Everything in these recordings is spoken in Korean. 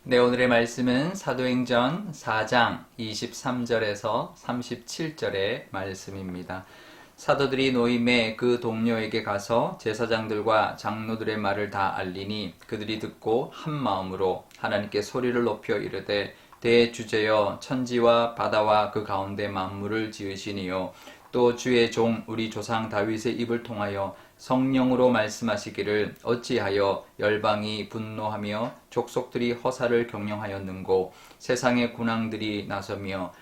네, 오늘의 말씀은 사도행전 4장 23절에서 37절의 말씀입니다. 사도들이 노임에 그 동료에게 가서 제사장들과 장로들의 말을 다 알리니 그들이 듣고 한 마음으로 하나님께 소리를 높여 이르되 대주제여 천지와 바다와 그 가운데 만물을 지으시니요 또 주의 종 우리 조상 다윗의 입을 통하여 성령으로 말씀하시기를 어찌하여 열방이 분노하며 족속들이 허사를 경영하였는고 세상의 군왕들이 나서며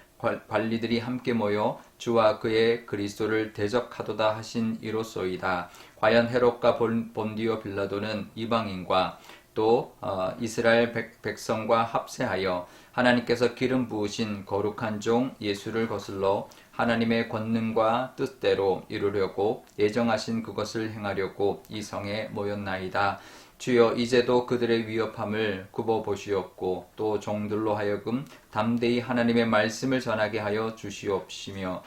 관리들이 함께 모여 주와 그의 그리스도를 대적하도다 하신 이로소이다. 과연 헤롯과 본디오 빌라도는 이방인과 또 이스라엘 백성과 합세하여 하나님께서 기름 부으신 거룩한 종 예수를 거슬러 하나님의 권능과 뜻대로 이루려고 예정하신 그것을 행하려고 이 성에 모였나이다. 주여 이제도 그들의 위협함을 굽어보시옵고 또 종들로 하여금 담대히 하나님의 말씀을 전하게 하여 주시옵시며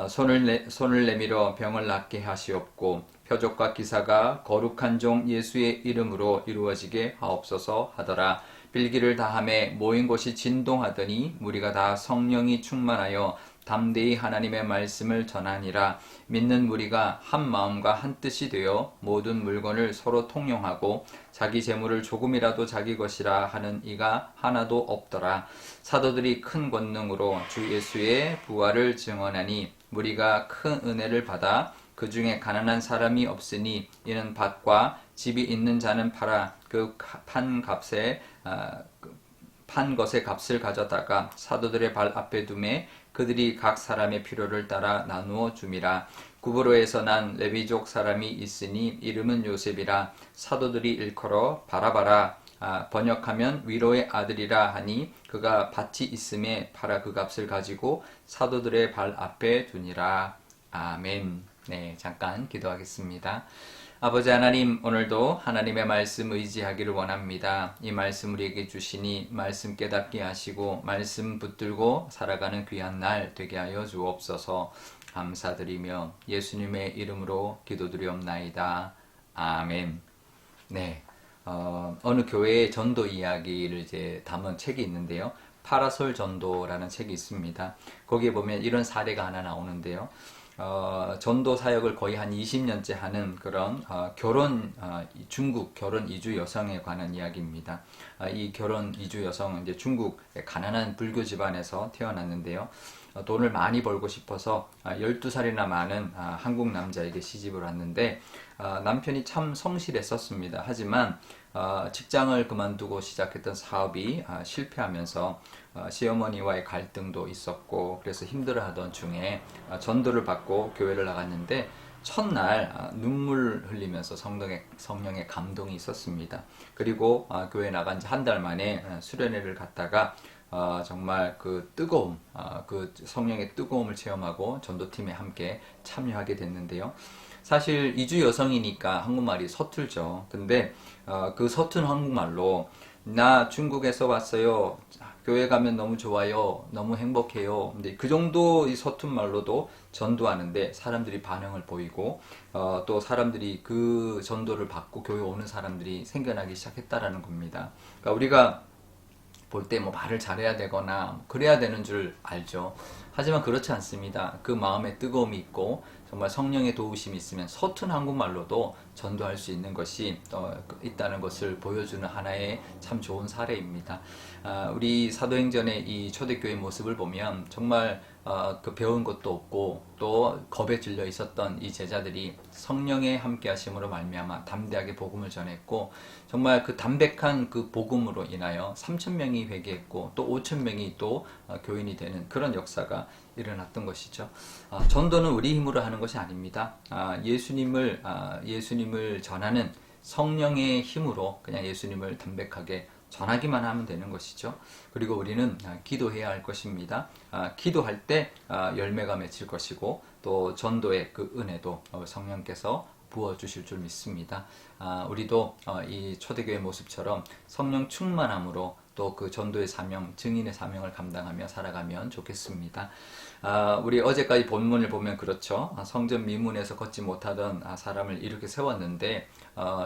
손을 내밀어 병을 낫게 하시옵고 표적과 기사가 거룩한 종 예수의 이름으로 이루어지게 하옵소서 하더라. 빌기를 다함에 모인 곳이 진동하더니 무리가 다 성령이 충만하여 담대히 하나님의 말씀을 전하니라. 믿는 무리가 한 마음과 한 뜻이 되어 모든 물건을 서로 통용하고 자기 재물을 조금이라도 자기 것이라 하는 이가 하나도 없더라. 사도들이 큰 권능으로 주 예수의 부활을 증언하니 무리가 큰 은혜를 받아 그 중에 가난한 사람이 없으니 이는 밭과 집이 있는 자는 팔아 그 판 것의 값을 가져다가 사도들의 발 앞에 두매 그들이 각 사람의 필요를 따라 나누어 줌이라. 구브로에서 난 레위족 사람이 있으니 이름은 요셉이라. 사도들이 일컬어 바라바라 번역하면 위로의 아들이라 하니 그가 밭이 있음에 팔아 그 값을 가지고 사도들의 발 앞에 두니라. 아멘. 네, 잠깐 기도하겠습니다. 아버지 하나님, 오늘도 하나님의 말씀 의지하기를 원합니다. 이 말씀 우리에게 주시니 말씀 깨닫게 하시고 말씀 붙들고 살아가는 귀한 날 되게 하여 주옵소서. 감사드리며 예수님의 이름으로 기도드리옵나이다. 아멘. 네, 어느 교회의 전도 이야기를 이제 담은 책이 있는데요. 파라솔 전도라는 책이 있습니다. 거기에 보면 이런 사례가 하나 나오는데요. 전도 사역을 거의 한 20년째 하는 그런 중국 결혼 이주 여성에 관한 이야기입니다. 이 결혼 이주 여성은 이제 중국의 가난한 불교 집안에서 태어났는데요. 돈을 많이 벌고 싶어서 12살이나 많은 한국 남자에게 시집을 왔는데 남편이 참 성실했었습니다. 하지만 직장을 그만두고 시작했던 사업이 실패하면서 시어머니와의 갈등도 있었고 그래서 힘들어하던 중에 전도를 받고 교회를 나갔는데 첫날 눈물 흘리면서 성령의 감동이 있었습니다. 그리고 교회 나간 지 한 달 만에 수련회를 갔다가 정말 그 뜨거움, 그 성령의 뜨거움을 체험하고 전도팀에 함께 참여하게 됐는데요. 사실 이주 여성이니까 한국말이 서툴죠. 근데 그 서툰 한국말로 나 중국에서 왔어요. 교회 가면 너무 좋아요. 너무 행복해요. 근데 그 정도 이 서툰 말로도 전도하는데 사람들이 반응을 보이고 또 사람들이 그 전도를 받고 교회 오는 사람들이 생겨나기 시작했다라는 겁니다. 그러니까 우리가 볼 때 뭐 말을 잘해야 되거나 그래야 되는 줄 알죠. 하지만 그렇지 않습니다. 그 마음에 뜨거움이 있고 정말 성령의 도우심이 있으면 서툰 한국말로도 전도할 수 있는 것이 있다는 것을 보여주는 하나의 참 좋은 사례입니다. 우리 사도행전의 이 초대교회 모습을 보면 정말 그 배운 것도 없고 또 겁에 질려 있었던 이 제자들이 성령의 함께 하심으로 말미암아 담대하게 복음을 전했고 정말 그 담백한 그 복음으로 인하여 3,000명이 회개했고 또 5,000명이 또 교인이 되는 그런 역사가 일어났던 것이죠. 전도는 우리 힘으로 하는 것이 아닙니다. 예수님을 전하는 성령의 힘으로 그냥 예수님을 담백하게 전하기만 하면 되는 것이죠. 그리고 우리는 기도해야 할 것입니다. 기도할 때 열매가 맺힐 것이고 또 전도의 그 은혜도 성령께서 부어주실 줄 믿습니다. 우리도 이 초대교회 모습처럼 성령 충만함으로 또 그 전도의 사명, 증인의 사명을 감당하며 살아가면 좋겠습니다. 우리 어제까지 본문을 보면 그렇죠. 성전 미문에서 걷지 못하던 사람을 이렇게 세웠는데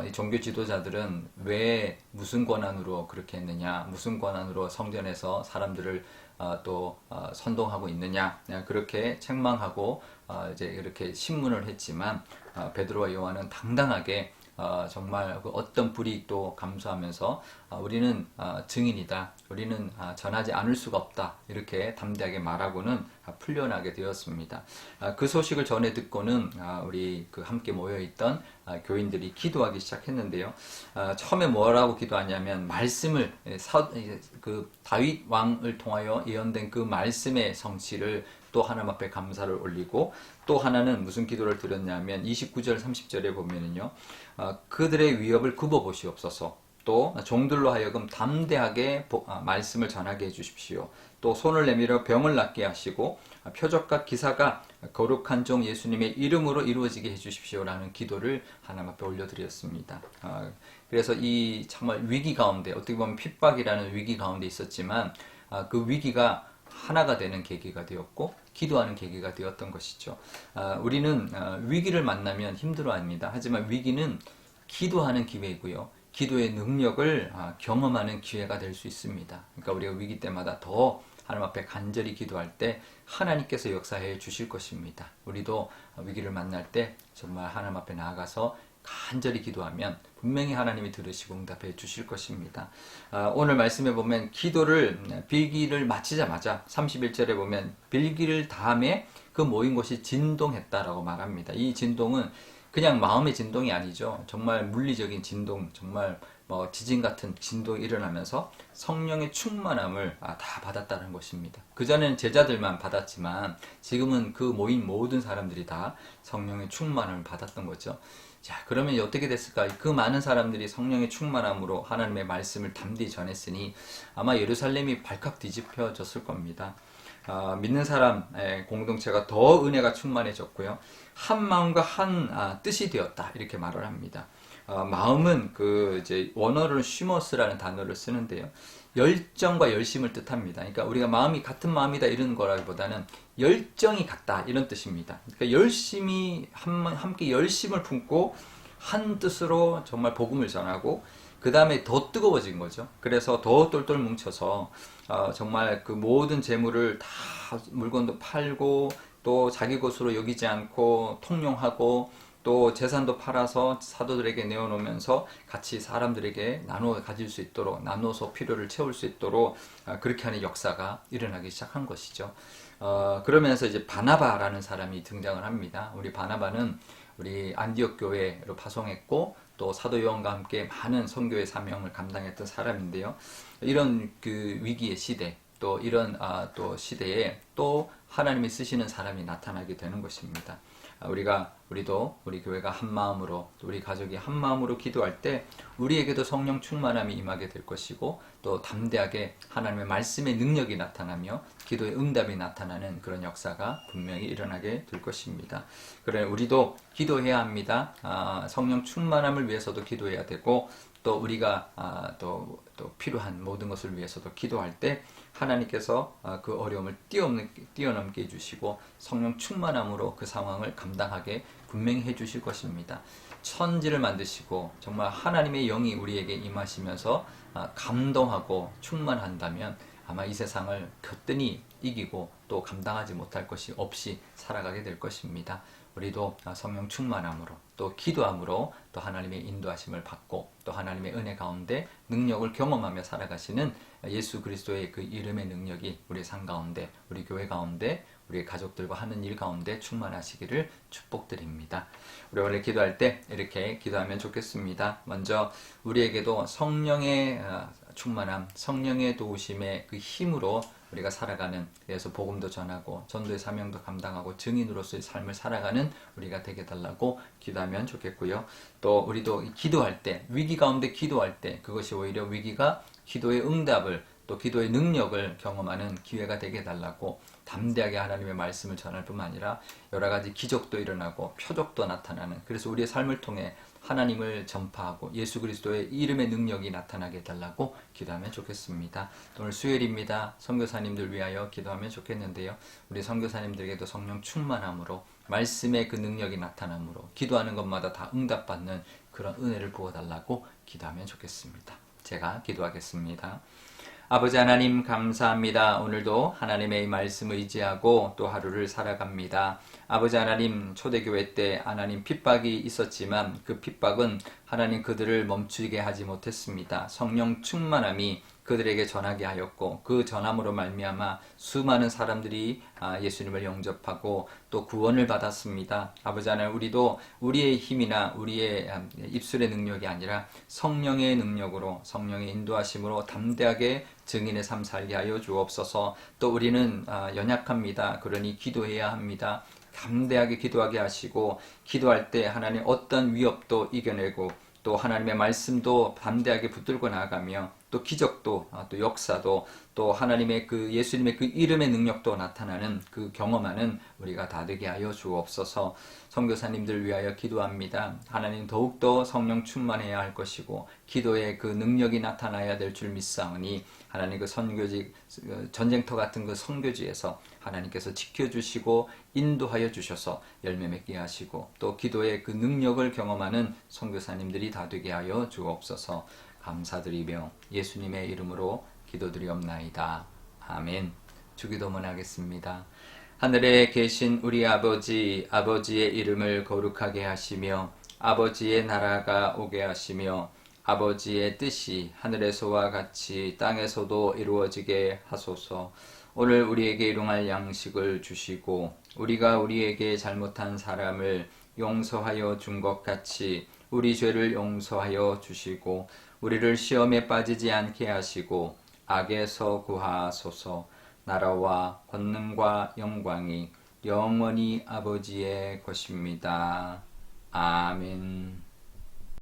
이 종교 지도자들은 왜 무슨 권한으로 그렇게 했느냐, 무슨 권한으로 성전에서 사람들을 선동하고 있느냐, 그렇게 책망하고 이제 이렇게 신문을 했지만 베드로와 요한은 당당하게 정말 그 어떤 불이익도 감수하면서 우리는 증인이다, 우리는 전하지 않을 수가 없다, 이렇게 담대하게 말하고는 풀려나게 되었습니다. 그 소식을 전해 듣고는 우리 그 함께 모여있던 교인들이 기도하기 시작했는데요. 처음에 뭐라고 기도하냐면 말씀을 그 다윗 왕을 통하여 예언된 그 말씀의 성취를 또 하나님 앞에 감사를 올리고, 또 하나는 무슨 기도를 드렸냐면 29절 30절에 보면은요, 그들의 위협을 굽어보시옵소서, 또 종들로 하여금 담대하게 말씀을 전하게 해주십시오, 또 손을 내밀어 병을 낫게 하시고 표적과 기사가 거룩한 종 예수님의 이름으로 이루어지게 해주십시오라는 기도를 하나님 앞에 올려드렸습니다. 그래서 이 정말 위기 가운데, 어떻게 보면 핍박이라는 위기 가운데 있었지만 그 위기가 하나가 되는 계기가 되었고 기도하는 계기가 되었던 것이죠. 우리는 위기를 만나면 힘들어합니다. 하지만 위기는 기도하는 기회이고요, 기도의 능력을 경험하는 기회가 될 수 있습니다. 그러니까 우리가 위기 때마다 더 하나님 앞에 간절히 기도할 때 하나님께서 역사해 주실 것입니다. 우리도 위기를 만날 때 정말 하나님 앞에 나아가서 간절히 기도하면 분명히 하나님이 들으시고 응답해 주실 것입니다. 오늘 말씀에 보면 빌기를 마치자마자 31절에 보면 빌기를 다음에 그 모인 곳이 진동했다라고 말합니다. 이 진동은 그냥 마음의 진동이 아니죠. 정말 물리적인 진동, 정말 지진 같은 진동이 일어나면서 성령의 충만함을 다 받았다는 것입니다. 그전에는 제자들만 받았지만 지금은 그 모인 모든 사람들이 다 성령의 충만함을 받았던 거죠. 자, 그러면 어떻게 됐을까? 그 많은 사람들이 성령의 충만함으로 하나님의 말씀을 담대히 전했으니 아마 예루살렘이 발칵 뒤집혀졌을 겁니다. 믿는 사람의 공동체가 더 은혜가 충만해졌고요, 한 마음과 한 뜻이 되었다, 이렇게 말을 합니다. 마음은 이제 원어로는 쉬머스라는 단어를 쓰는데요, 열정과 열심을 뜻합니다. 그러니까 우리가 마음이 같은 마음이다 이런 거라기보다는 열정이 같다, 이런 뜻입니다. 그러니까 열심히 함께 열심을 품고 한 뜻으로 정말 복음을 전하고 그 다음에 더 뜨거워진 거죠. 그래서 더 똘똘 뭉쳐서 정말 그 모든 재물을 다, 물건도 팔고 또 자기 것으로 여기지 않고 통용하고 또 재산도 팔아서 사도들에게 내어놓으면서 같이 사람들에게 나누어 가질 수 있도록, 나눠서 필요를 채울 수 있도록 그렇게 하는 역사가 일어나기 시작한 것이죠. 그러면서 이제 바나바라는 사람이 등장을 합니다. 우리 바나바는 우리 안디옥 교회로 파송했고 또 사도 요한과 함께 많은 선교의 사명을 감당했던 사람인데요. 이런 그 위기의 시대, 또 이런 또 시대에 또 하나님이 쓰시는 사람이 나타나게 되는 것입니다. 우리도 우리 교회가 한 마음으로, 우리 가족이 한 마음으로 기도할 때 우리에게도 성령 충만함이 임하게 될 것이고, 또 담대하게 하나님의 말씀의 능력이 나타나며 기도의 응답이 나타나는 그런 역사가 분명히 일어나게 될 것입니다. 그래 우리도 기도해야 합니다. 성령 충만함을 위해서도 기도해야 되고, 또 우리가 또 필요한 모든 것을 위해서도 기도할 때 하나님께서 그 어려움을 뛰어넘게 해주시고 성령 충만함으로 그 상황을 감당하게 분명히 해주실 것입니다. 천지를 만드시고 정말 하나님의 영이 우리에게 임하시면서 감동하고 충만한다면 아마 이 세상을 거뜬히 이기고 또 감당하지 못할 것이 없이 살아가게 될 것입니다. 우리도 성령 충만함으로 또 기도함으로 또 하나님의 인도하심을 받고 또 하나님의 은혜 가운데 능력을 경험하며 살아가시는 예수 그리스도의 그 이름의 능력이 우리 삶 가운데, 우리 교회 가운데, 우리 가족들과 하는 일 가운데 충만하시기를 축복드립니다. 우리 오늘 기도할 때 이렇게 기도하면 좋겠습니다. 먼저 우리에게도 성령의 충만함, 성령의 도우심의 그 힘으로 우리가 살아가는, 그래서 복음도 전하고 전도의 사명도 감당하고 증인으로서의 삶을 살아가는 우리가 되게 달라고 기도하면 좋겠고요. 또 우리도 기도할 때, 위기 가운데 기도할 때 그것이 오히려 위기가 기도의 응답을, 또 기도의 능력을 경험하는 기회가 되게 달라고 담대하게 하나님의 말씀을 전할 뿐만 아니라 여러 가지 기적도 일어나고 표적도 나타나는, 그래서 우리의 삶을 통해 하나님을 전파하고 예수 그리스도의 이름의 능력이 나타나게 해달라고 기도하면 좋겠습니다. 오늘 수요일입니다. 선교사님들 위하여 기도하면 좋겠는데요. 우리 선교사님들에게도 성령 충만함으로 말씀의 그 능력이 나타남으로 기도하는 것마다 다 응답받는 그런 은혜를 부어달라고 기도하면 좋겠습니다. 제가 기도하겠습니다. 아버지 하나님 감사합니다. 오늘도 하나님의 말씀 의지하고 또 하루를 살아갑니다. 아버지 하나님 초대교회 때 하나님 핍박이 있었지만 그 핍박은 하나님 그들을 멈추게 하지 못했습니다. 성령 충만함이 그들에게 전하게 하였고 그 전함으로 말미암아 수많은 사람들이 예수님을 영접하고 또 구원을 받았습니다. 아버지 하나님 우리도 우리의 힘이나 우리의 입술의 능력이 아니라 성령의 능력으로 성령의 인도하심으로 담대하게 증인의 삶 살게 하여 주옵소서. 또 우리는 연약합니다. 그러니 기도해야 합니다. 담대하게 기도하게 하시고 기도할 때 하나님 어떤 위협도 이겨내고 또 하나님의 말씀도 담대하게 붙들고 나아가며 또 기적도 또 역사도 또 하나님의 그 예수님의 그 이름의 능력도 나타나는 그 경험하는 우리가 다 되게 하여 주옵소서. 선교사님들 위하여 기도합니다. 하나님 더욱더 성령 충만해야 할 것이고 기도의 그 능력이 나타나야 될 줄 믿사오니 하나님 그 선교지 전쟁터 같은 그 선교지에서 하나님께서 지켜주시고 인도하여 주셔서 열매 맺게 하시고 또 기도의 그 능력을 경험하는 선교사님들이 다 되게 하여 주옵소서. 감사드리며 예수님의 이름으로 기도드리옵나이다. 아멘. 주기도문 하겠습니다. 하늘에 계신 우리 아버지, 아버지의 이름을 거룩하게 하시며 아버지의 나라가 오게 하시며 아버지의 뜻이 하늘에서와 같이 땅에서도 이루어지게 하소서. 오늘 우리에게 일용할 양식을 주시고 우리가 우리에게 잘못한 사람을 용서하여 준 것 같이 우리 죄를 용서하여 주시고 우리를 시험에 빠지지 않게 하시고 악에서 구하소서. 나라와 권능과 영광이 영원히 아버지의 것입니다. 아멘.